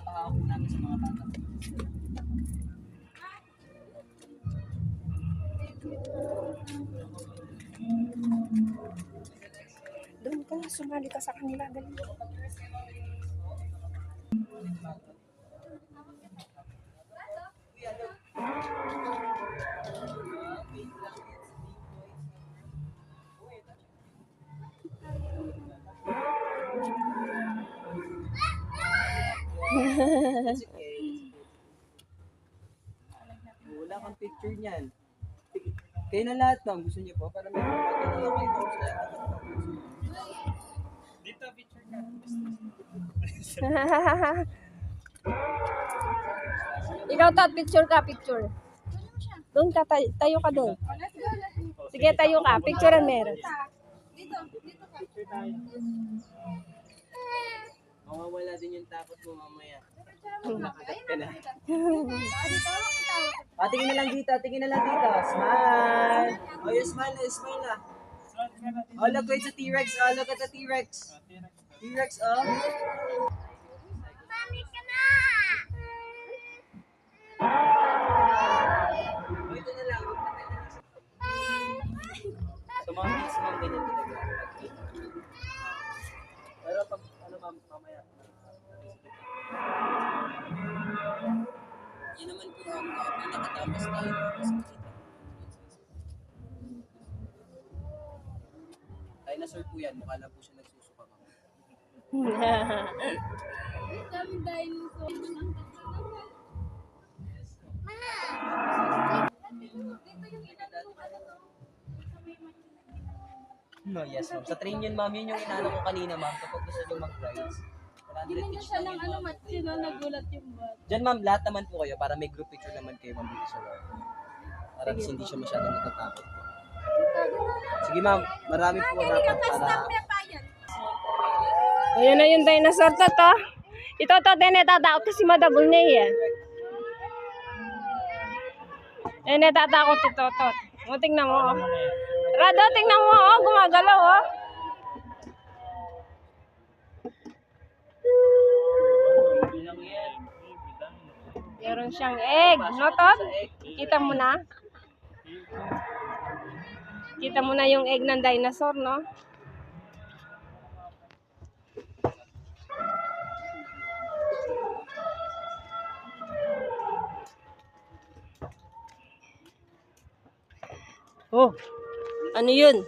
pinapahako namin sa mga bata. Doon ka, sumali ka sa kanila. Dali. Wala kang picture niyan. Kayo na lahat, ma'am. Gusto niyo po? Para may pagkakita na kayo. Dito, picture ka. Ikaw, Tot, picture ka, picture. Doon ka, tayo ka doon. Sige, tayo ka. Picture ang meron. Picture tayo. Mawawala din yung takot mo mamaya. Nakagat ka na. Tingin na lang dito, tingin na lang dito. Smile! Oh, you smile na, smile na. Oh, look, wait sa T-Rex. Oh, look at the T-Rex. T-Rex, oh. Mami ka na! Oh, ito na lang. So, mga kids, ma'am, ganyan talaga. Pero pag, ano ma'am, mamaya. Yun naman po ang pinakatamas tayo. Dinosaur po yan. Mukha lang po siya nagsusuka. Daming dinosaur. Dito yung inano ng ano to. No, yes ma'am. Sa train yun ma'am, yun yung inano ko kanina ma'am. Kapag gusto nyo mag-rides. 100 Ginanyan each siya lang ng yun, ano, ma'am. matsino, nagulat yung bata. Diyan ma'am, lahat naman po kayo para may group picture naman kayo ma'am dito sa loob. Para hindi siya masyadong natatakot. Sige ma'am, marami po dapat para... O, yan na yung dinosaur, Tot, oh. Ito, Tot, din natatakot kasi madabol niya, eh. Eh, natatakot ito, Tot. O, tingnan mo, oh. Rado, tingnan mo, oh. Gumagalaw, oh. Meron siyang egg, no, Tot? Kita mo na? Kita mo na yung egg ng dinosaur, no? Oh, ano yun?